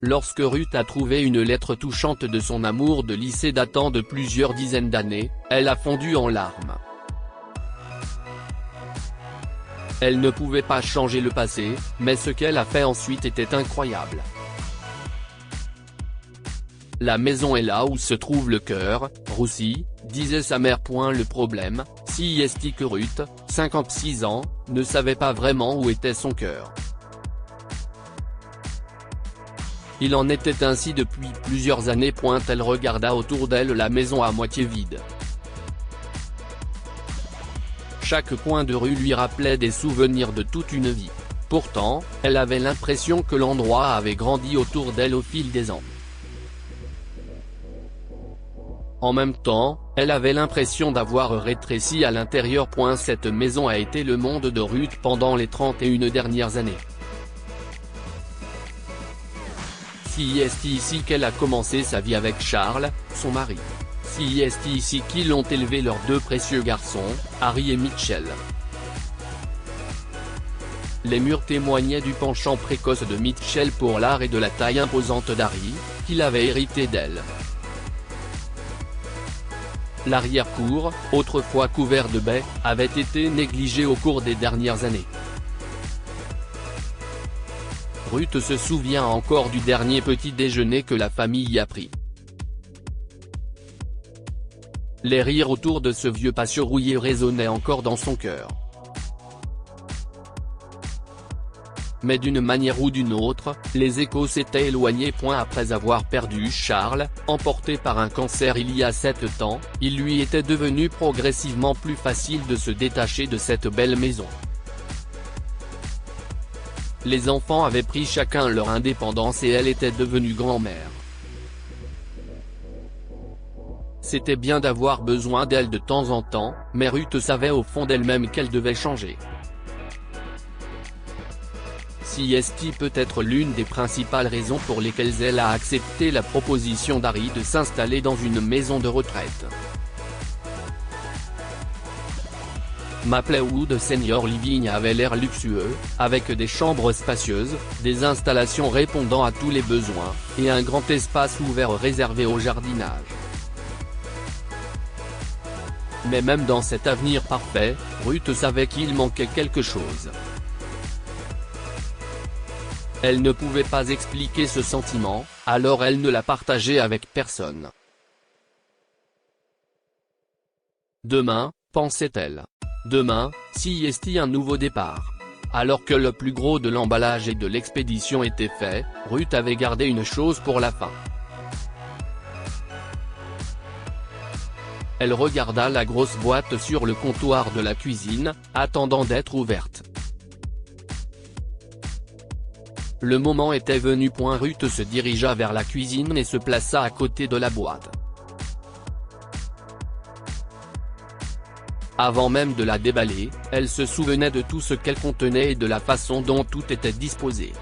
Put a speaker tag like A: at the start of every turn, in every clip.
A: Lorsque Ruth a trouvé une lettre touchante de son amour de lycée datant de plusieurs dizaines d'années, elle a fondu en larmes. Elle ne pouvait pas changer le passé, mais ce qu'elle a fait ensuite était incroyable. La maison est là où se trouve le cœur, Roussi, disait sa mère. Le problème, c'est que Ruth, 56 ans, ne savait pas vraiment où était son cœur. Il en était ainsi depuis plusieurs années. Elle regarda autour d'elle la maison à moitié vide. Chaque coin de rue lui rappelait des souvenirs de toute une vie. Pourtant, elle avait l'impression que l'endroit avait grandi autour d'elle au fil des ans. En même temps, elle avait l'impression d'avoir rétréci à l'intérieur. Cette maison a été le monde de Ruth pendant les 31 dernières années. C'est ici qu'elle a commencé sa vie avec Charles, son mari. C'est ici qu'ils ont élevé leurs deux précieux garçons, Harry et Mitchell. Les murs témoignaient du penchant précoce de Mitchell pour l'art et de la taille imposante d'Harry, qu'il avait hérité d'elle. L'arrière-cour, autrefois couvert de baies, avait été négligée au cours des dernières années. Ruth se souvient encore du dernier petit déjeuner que la famille y a pris. Les rires autour de ce vieux patio rouillé résonnaient encore dans son cœur. Mais d'une manière ou d'une autre, les échos s'étaient éloignés. Après avoir perdu Charles, emporté par un cancer il y a 7 ans, il lui était devenu progressivement plus facile de se détacher de cette belle maison. Les enfants avaient pris chacun leur indépendance et elle était devenue grand-mère. C'était bien d'avoir besoin d'elle de temps en temps, mais Ruth savait au fond d'elle-même qu'elle devait changer. C'est peut-être l'une des principales raisons pour lesquelles elle a accepté la proposition d'Harry de s'installer dans une maison de retraite. Maplewood Senior Living avait l'air luxueux, avec des chambres spacieuses, des installations répondant à tous les besoins, et un grand espace ouvert réservé au jardinage. Mais même dans cet avenir parfait, Ruth savait qu'il manquait quelque chose. Elle ne pouvait pas expliquer ce sentiment, alors elle ne l'a partagé avec personne. Demain, pensait-elle. Demain, c'est un nouveau départ. Alors que le plus gros de l'emballage et de l'expédition était fait, Ruth avait gardé une chose pour la fin. Elle regarda la grosse boîte sur le comptoir de la cuisine, attendant d'être ouverte. Le moment était venu. Ruth se dirigea vers la cuisine et se plaça à côté de la boîte. Avant même de la déballer, elle se souvenait de tout ce qu'elle contenait et de la façon dont tout était disposé.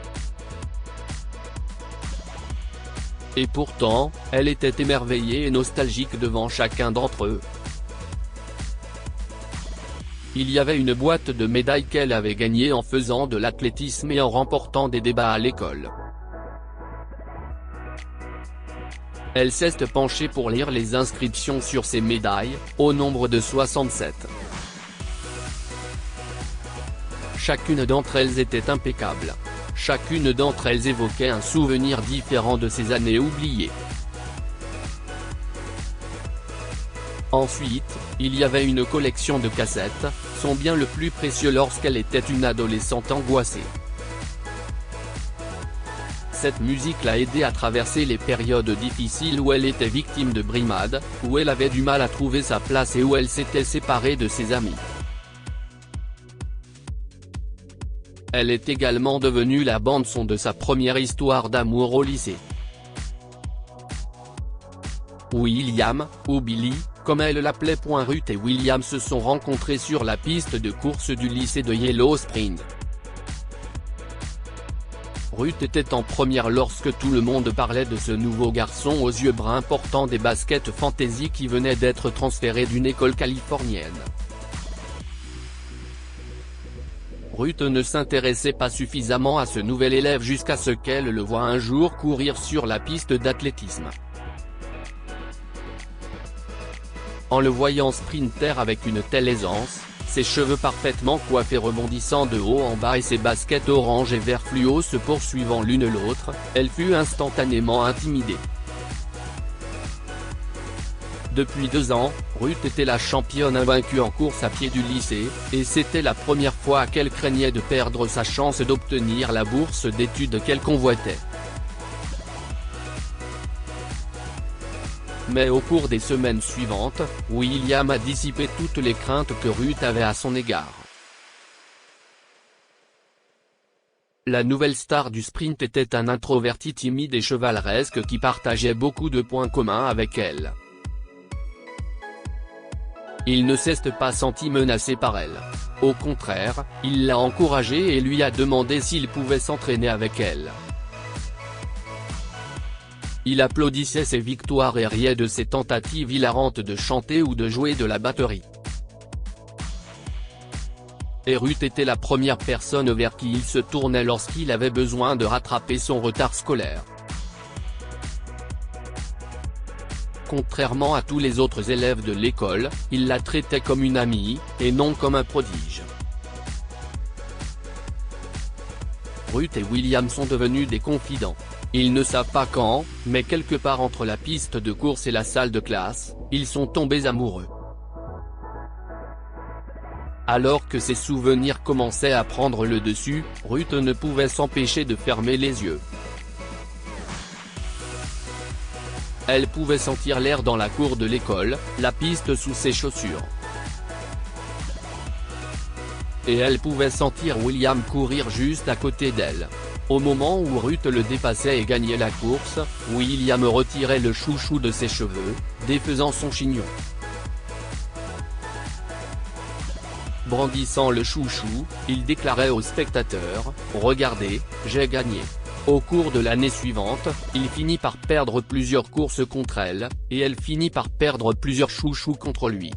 A: Et pourtant, elle était émerveillée et nostalgique devant chacun d'entre eux. Il y avait une boîte de médailles qu'elle avait gagnée en faisant de l'athlétisme et en remportant des débats à l'école. Elle s'est penchée pour lire les inscriptions sur ces médailles, au nombre de 67. Chacune d'entre elles était impeccable. Chacune d'entre elles évoquait un souvenir différent de ces années oubliées. Ensuite, il y avait une collection de cassettes, son bien le plus précieux lorsqu'elle était une adolescente angoissée. Cette musique l'a aidée à traverser les périodes difficiles où elle était victime de brimades, où elle avait du mal à trouver sa place et où elle s'était séparée de ses amis. Elle est également devenue la bande-son de sa première histoire d'amour au lycée. William, ou Billy, comme elle l'appelait. Ruth et William se sont rencontrés sur la piste de course du lycée de Yellow Spring. Ruth était en première lorsque tout le monde parlait de ce nouveau garçon aux yeux bruns portant des baskets fantaisie qui venait d'être transféré d'une école californienne. Ruth ne s'intéressait pas suffisamment à ce nouvel élève jusqu'à ce qu'elle le voie un jour courir sur la piste d'athlétisme. En le voyant sprinter avec une telle aisance, ses cheveux parfaitement coiffés rebondissant de haut en bas et ses baskets orange et vert fluo se poursuivant l'une l'autre, elle fut instantanément intimidée. Depuis 2 ans, Ruth était la championne invaincue en course à pied du lycée, et c'était la première fois qu'elle craignait de perdre sa chance d'obtenir la bourse d'études qu'elle convoitait. Mais au cours des semaines suivantes, William a dissipé toutes les craintes que Ruth avait à son égard. La nouvelle star du sprint était un introverti timide et chevaleresque qui partageait beaucoup de points communs avec elle. Il ne s'est pas senti menacé par elle. Au contraire, il l'a encouragée et lui a demandé s'il pouvait s'entraîner avec elle. Il applaudissait ses victoires et riait de ses tentatives hilarantes de chanter ou de jouer de la batterie. Et Ruth était la première personne vers qui il se tournait lorsqu'il avait besoin de rattraper son retard scolaire. Contrairement à tous les autres élèves de l'école, il la traitait comme une amie, et non comme un prodige. Ruth et William sont devenus des confidents. Ils ne savent pas quand, mais quelque part entre la piste de course et la salle de classe, ils sont tombés amoureux. Alors que ses souvenirs commençaient à prendre le dessus, Ruth ne pouvait s'empêcher de fermer les yeux. Elle pouvait sentir l'air dans la cour de l'école, la piste sous ses chaussures. Et elle pouvait sentir William courir juste à côté d'elle. Au moment où Ruth le dépassait et gagnait la course, William retirait le chouchou de ses cheveux, défaisant son chignon. Brandissant le chouchou, il déclarait aux spectateurs « Regardez, j'ai gagné ». Au cours de l'année suivante, il finit par perdre plusieurs courses contre elle, et elle finit par perdre plusieurs chouchous contre lui.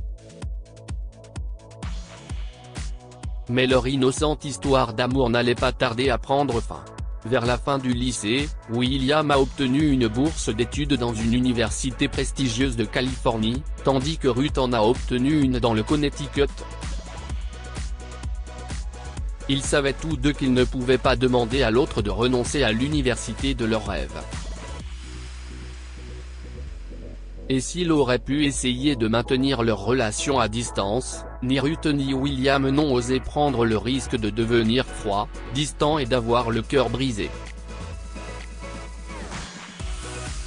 A: Mais leur innocente histoire d'amour n'allait pas tarder à prendre fin. Vers la fin du lycée, William a obtenu une bourse d'études dans une université prestigieuse de Californie, tandis que Ruth en a obtenu une dans le Connecticut. Ils savaient tous deux qu'ils ne pouvaient pas demander à l'autre de renoncer à l'université de leurs rêves. Et s'il aurait pu essayer de maintenir leur relation à distance, ni Ruth ni William n'ont osé prendre le risque de devenir froids, distants et d'avoir le cœur brisé.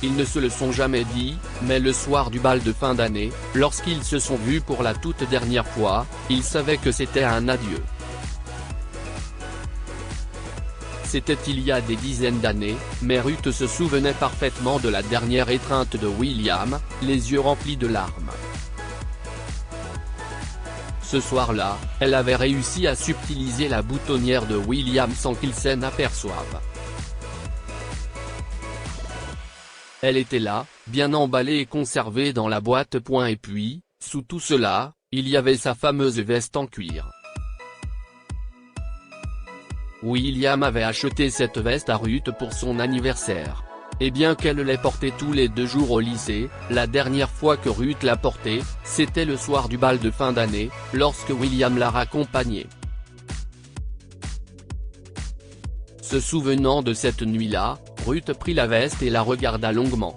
A: Ils ne se le sont jamais dit, mais le soir du bal de fin d'année, lorsqu'ils se sont vus pour la toute dernière fois, ils savaient que c'était un adieu. C'était il y a des dizaines d'années, mais Ruth se souvenait parfaitement de la dernière étreinte de William, les yeux remplis de larmes. Ce soir-là, elle avait réussi à subtiliser la boutonnière de William sans qu'il s'en aperçoive. Elle était là, bien emballée et conservée dans la boîte. Et puis, sous tout cela, il y avait sa fameuse veste en cuir. William avait acheté cette veste à Ruth pour son anniversaire. Et bien qu'elle l'ait portée tous les 2 jours au lycée, la dernière fois que Ruth l'a portée, c'était le soir du bal de fin d'année, lorsque William l'a raccompagnée. Se souvenant de cette nuit-là, Ruth prit la veste et la regarda longuement.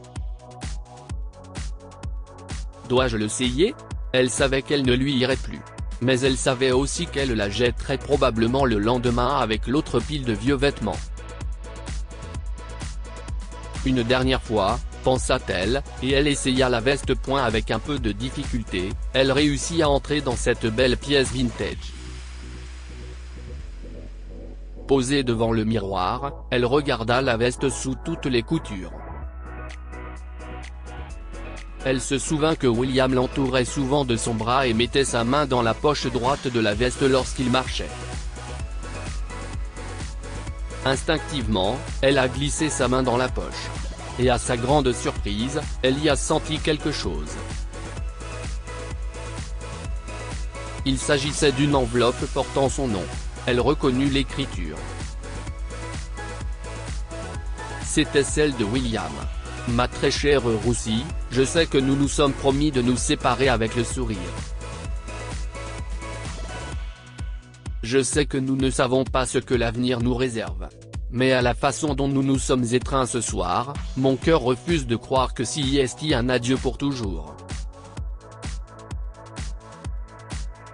A: « Dois-je l'essayer ?» Elle savait qu'elle ne lui irait plus. Mais elle savait aussi qu'elle la jetterait probablement le lendemain avec l'autre pile de vieux vêtements. Une dernière fois, pensa-t-elle, et elle essaya la veste. Avec un peu de difficulté, elle réussit à entrer dans cette belle pièce vintage. Posée devant le miroir, elle regarda la veste sous toutes les coutures. Elle se souvint que William l'entourait souvent de son bras et mettait sa main dans la poche droite de la veste lorsqu'il marchait. Instinctivement, elle a glissé sa main dans la poche. Et à sa grande surprise, elle y a senti quelque chose. Il s'agissait d'une enveloppe portant son nom. Elle reconnut l'écriture. C'était celle de William. Ma très chère Roussi, je sais que nous nous sommes promis de nous séparer avec le sourire. Je sais que nous ne savons pas ce que l'avenir nous réserve. Mais à la façon dont nous nous sommes étreints ce soir, mon cœur refuse de croire que si est un adieu pour toujours.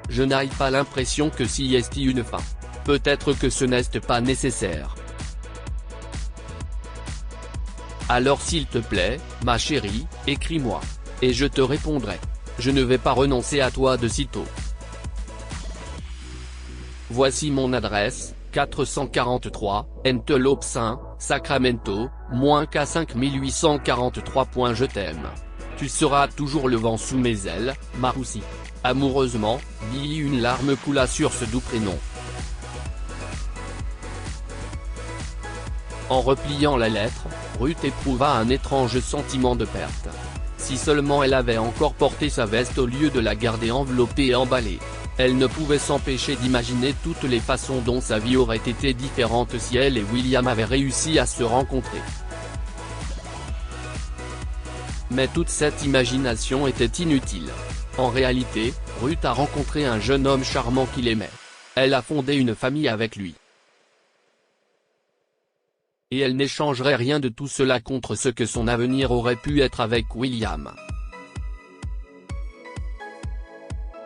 A: Je n'ai pas l'impression que si est une fin. Peut-être que ce n'est pas nécessaire. Alors s'il te plaît, ma chérie, écris-moi. Et je te répondrai. Je ne vais pas renoncer à toi de sitôt. Voici mon adresse, 443, Entelopsin, Sacramento, -K5843. Je t'aime. Tu seras toujours le vent sous mes ailes, ma Roussi. Amoureusement, Billy. Une larme coula sur ce doux prénom. En repliant la lettre, Ruth éprouva un étrange sentiment de perte. Si seulement elle avait encore porté sa veste au lieu de la garder enveloppée et emballée. Elle ne pouvait s'empêcher d'imaginer toutes les façons dont sa vie aurait été différente si elle et William avaient réussi à se rencontrer. Mais toute cette imagination était inutile. En réalité, Ruth a rencontré un jeune homme charmant qu'il aimait. Elle a fondé une famille avec lui. Et elle n'échangerait rien de tout cela contre ce que son avenir aurait pu être avec William.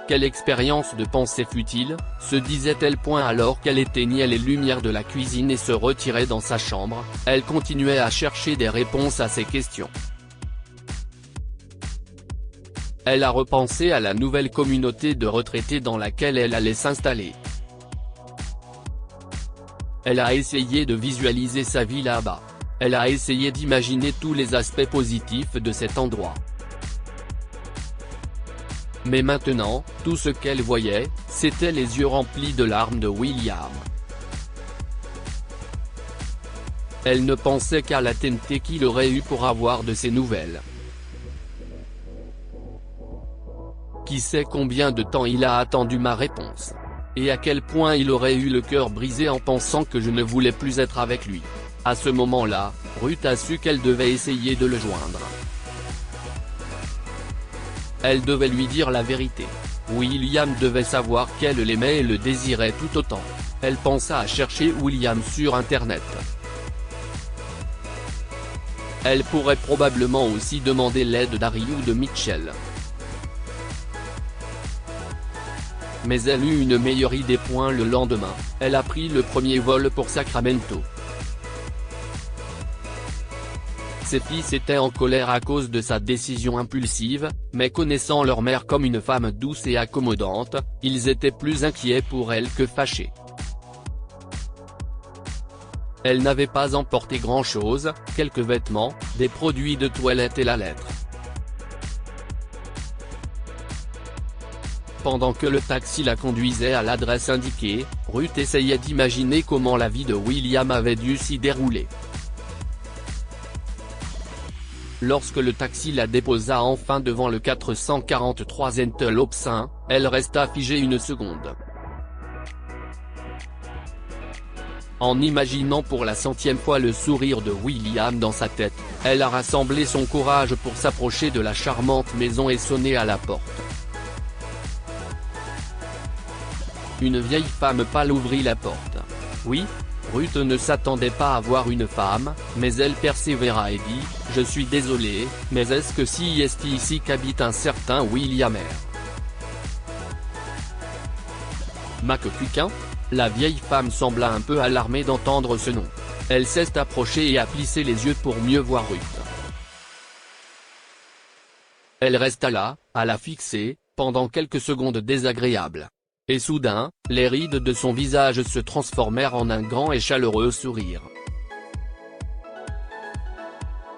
A: Quelle expérience de pensée futile, se disait-elle. Alors qu'elle éteignait les lumières de la cuisine et se retirait dans sa chambre, elle continuait à chercher des réponses à ses questions. Elle a repensé à la nouvelle communauté de retraités dans laquelle elle allait s'installer. Elle a essayé de visualiser sa vie là-bas. Elle a essayé d'imaginer tous les aspects positifs de cet endroit. Mais maintenant, tout ce qu'elle voyait, c'était les yeux remplis de larmes de William. Elle ne pensait qu'à la tenté qu'il aurait eue pour avoir de ses nouvelles. Qui sait combien de temps il a attendu ma réponse. Et à quel point il aurait eu le cœur brisé en pensant que je ne voulais plus être avec lui. À ce moment-là, Ruth a su qu'elle devait essayer de le joindre. Elle devait lui dire la vérité. William devait savoir qu'elle l'aimait et le désirait tout autant. Elle pensa à chercher William sur Internet. Elle pourrait probablement aussi demander l'aide d'Harry ou de Mitchell. Mais elle eut une meilleure idée. Le lendemain, elle a pris le premier vol pour Sacramento. Ses fils étaient en colère à cause de sa décision impulsive, mais connaissant leur mère comme une femme douce et accommodante, ils étaient plus inquiets pour elle que fâchés. Elle n'avait pas emporté grand-chose, quelques vêtements, des produits de toilette et la lettre. Pendant que le taxi la conduisait à l'adresse indiquée, Ruth essayait d'imaginer comment la vie de William avait dû s'y dérouler. Lorsque le taxi la déposa enfin devant le 443 Entelopsin, elle resta figée une seconde. En imaginant pour la 100e fois le sourire de William dans sa tête, elle a rassemblé son courage pour s'approcher de la charmante maison et sonner à la porte. Une vieille femme pâle ouvrit la porte. Oui, Ruth ne s'attendait pas à voir une femme, mais elle persévéra et dit « Je suis désolée, mais est-ce que si est ici qu'habite un certain William R. McCuckin ?» La vieille femme sembla un peu alarmée d'entendre ce nom. Elle s'est approchée et a plissé les yeux pour mieux voir Ruth. Elle resta là, à la fixer, pendant quelques secondes désagréables. Et soudain, les rides de son visage se transformèrent en un grand et chaleureux sourire.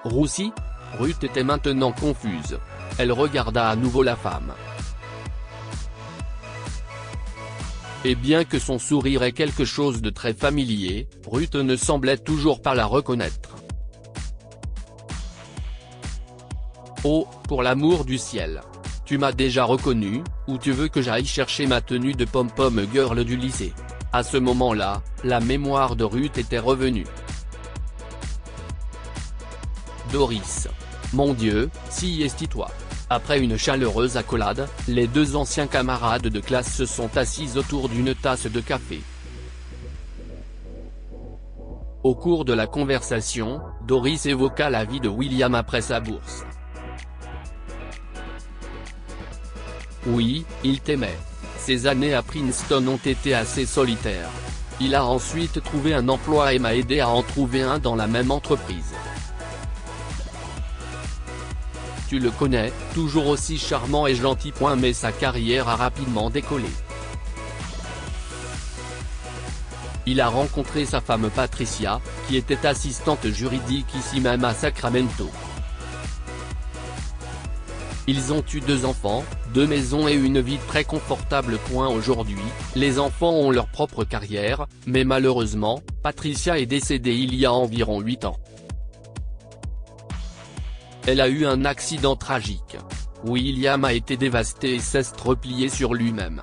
A: Roussi ? Ruth était maintenant confuse. Elle regarda à nouveau la femme. Et bien que son sourire ait quelque chose de très familier, Ruth ne semblait toujours pas la reconnaître. Oh, pour l'amour du ciel! Tu m'as déjà reconnu, ou tu veux que j'aille chercher ma tenue de pom-pom girl du lycée? À ce moment-là, la mémoire de Ruth était revenue. Doris. Mon Dieu, si est-toi. Après une chaleureuse accolade, les deux anciens camarades de classe se sont assis autour d'une tasse de café. Au cours de la conversation, Doris évoqua la vie de William après sa bourse. Oui, il t'aimait. Ses années à Princeton ont été assez solitaires. Il a ensuite trouvé un emploi et m'a aidé à en trouver un dans la même entreprise. Tu le connais, toujours aussi charmant et gentil. Mais sa carrière a rapidement décollé. Il a rencontré sa femme Patricia, qui était assistante juridique ici même à Sacramento. Ils ont eu 2 enfants, 2 maisons et une vie très confortable. Aujourd'hui, les enfants ont leur propre carrière, mais malheureusement, Patricia est décédée il y a environ 8 ans. Elle a eu un accident tragique. William a été dévasté et s'est replié sur lui-même.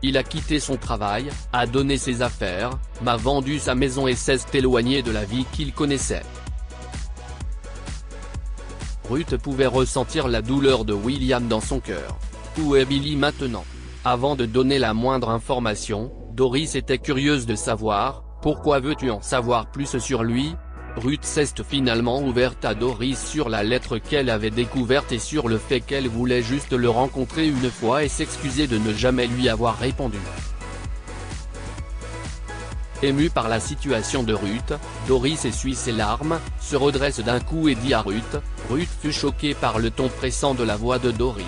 A: Il a quitté son travail, a donné ses affaires, m'a vendu sa maison et s'est éloigné de la vie qu'il connaissait. Ruth pouvait ressentir la douleur de William dans son cœur. Où est Billy maintenant? Avant de donner la moindre information, Doris était curieuse de savoir, pourquoi veux-tu en savoir plus sur lui? Ruth s'est finalement ouverte à Doris sur la lettre qu'elle avait découverte et sur le fait qu'elle voulait juste le rencontrer une fois et s'excuser de ne jamais lui avoir répondu. Ému par la situation de Ruth, Doris essuie ses larmes, se redresse d'un coup et dit à Ruth. Ruth fut choquée par le ton pressant de la voix de Doris.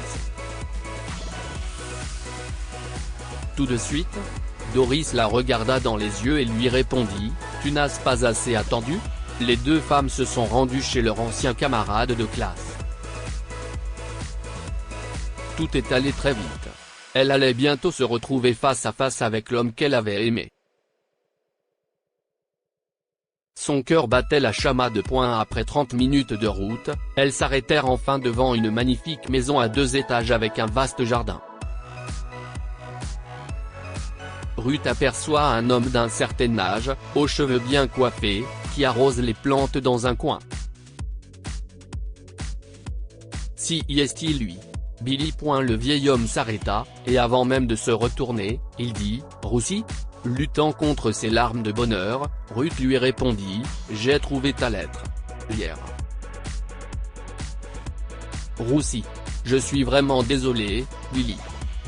A: Tout de suite, Doris la regarda dans les yeux et lui répondit, « Tu n'as pas assez attendu ?» Les deux femmes se sont rendues chez leur ancien camarade de classe. Tout est allé très vite. Elle allait bientôt se retrouver face à face avec l'homme qu'elle avait aimé. Son cœur battait la chamade. Après 30 minutes de route, elles s'arrêtèrent enfin devant une magnifique maison à 2 étages avec un vaste jardin. Ruth aperçoit un homme d'un certain âge, aux cheveux bien coiffés, qui arrose les plantes dans un coin. Si est-il lui? Billy. Le vieil homme s'arrêta, et avant même de se retourner, il dit, « Roussi ?» Luttant contre ses larmes de bonheur, Ruth lui répondit, « J'ai trouvé ta lettre. Hier. » Roussi. Je suis vraiment désolé, Billy.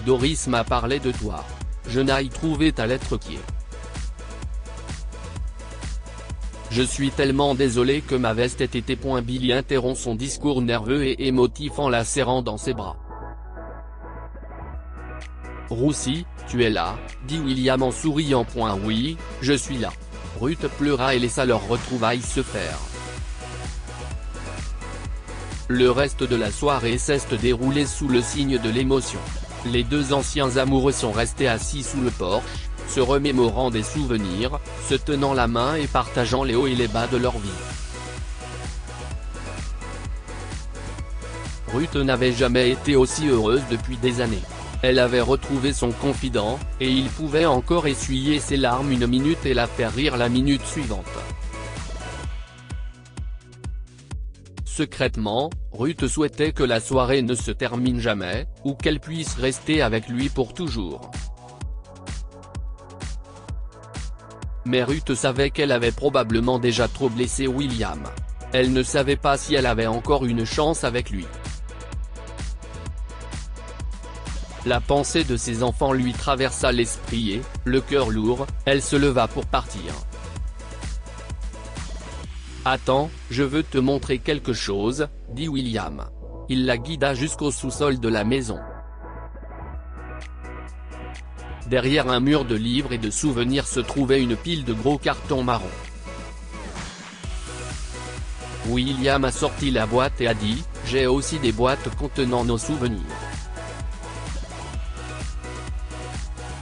A: Doris m'a parlé de toi. Je n'ai trouvé ta lettre qui est. Je suis tellement désolé que ma veste ait été. Billy interrompt son discours nerveux et émotif en la serrant dans ses bras. Roussi, tu es là, dit William en souriant. Oui, je suis là. Ruth pleura et laissa leur retrouvaille se faire. Le reste de la soirée s'est déroulé sous le signe de l'émotion. Les deux anciens amoureux sont restés assis sous le porche, se remémorant des souvenirs, se tenant la main et partageant les hauts et les bas de leur vie. Ruth n'avait jamais été aussi heureuse depuis des années. Elle avait retrouvé son confident, et il pouvait encore essuyer ses larmes une minute et la faire rire la minute suivante. Secrètement, Ruth souhaitait que la soirée ne se termine jamais, ou qu'elle puisse rester avec lui pour toujours. Mais Ruth savait qu'elle avait probablement déjà trop blessé William. Elle ne savait pas si elle avait encore une chance avec lui. La pensée de ses enfants lui traversa l'esprit et, le cœur lourd, elle se leva pour partir. « Attends, je veux te montrer quelque chose, » dit William. Il la guida jusqu'au sous-sol de la maison. Derrière un mur de livres et de souvenirs se trouvait une pile de gros cartons marrons. William a sorti la boîte et a dit, « J'ai aussi des boîtes contenant nos souvenirs.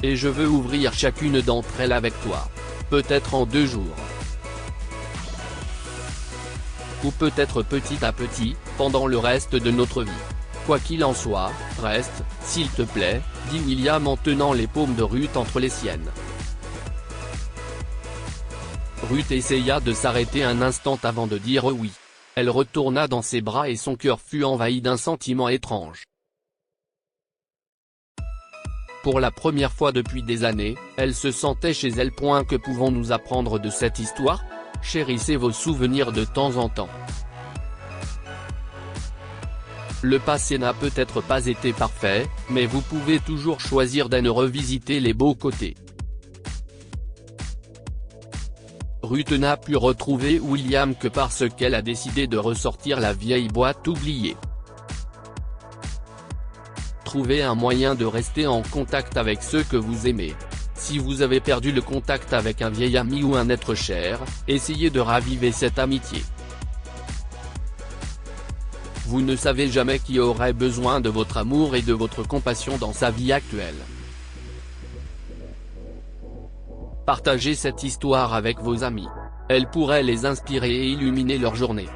A: Et je veux ouvrir chacune d'entre elles avec toi. Peut-être en 2 jours. Ou peut-être petit à petit, pendant le reste de notre vie. Quoi qu'il en soit, reste, s'il te plaît, dit William en tenant les paumes de Ruth entre les siennes. Ruth essaya de s'arrêter un instant avant de dire oui. Elle retourna dans ses bras et son cœur fut envahi d'un sentiment étrange. Pour la première fois depuis des années, elle se sentait chez elle. Que pouvons-nous apprendre de cette histoire? Chérissez vos souvenirs de temps en temps. Le passé n'a peut-être pas été parfait, mais vous pouvez toujours choisir de ne revisiter les beaux côtés. Ruth n'a pu retrouver William que parce qu'elle a décidé de ressortir la vieille boîte oubliée. Trouvez un moyen de rester en contact avec ceux que vous aimez. Si vous avez perdu le contact avec un vieil ami ou un être cher, essayez de raviver cette amitié. Vous ne savez jamais qui aurait besoin de votre amour et de votre compassion dans sa vie actuelle. Partagez cette histoire avec vos amis. Elle pourrait les inspirer et illuminer leur journée.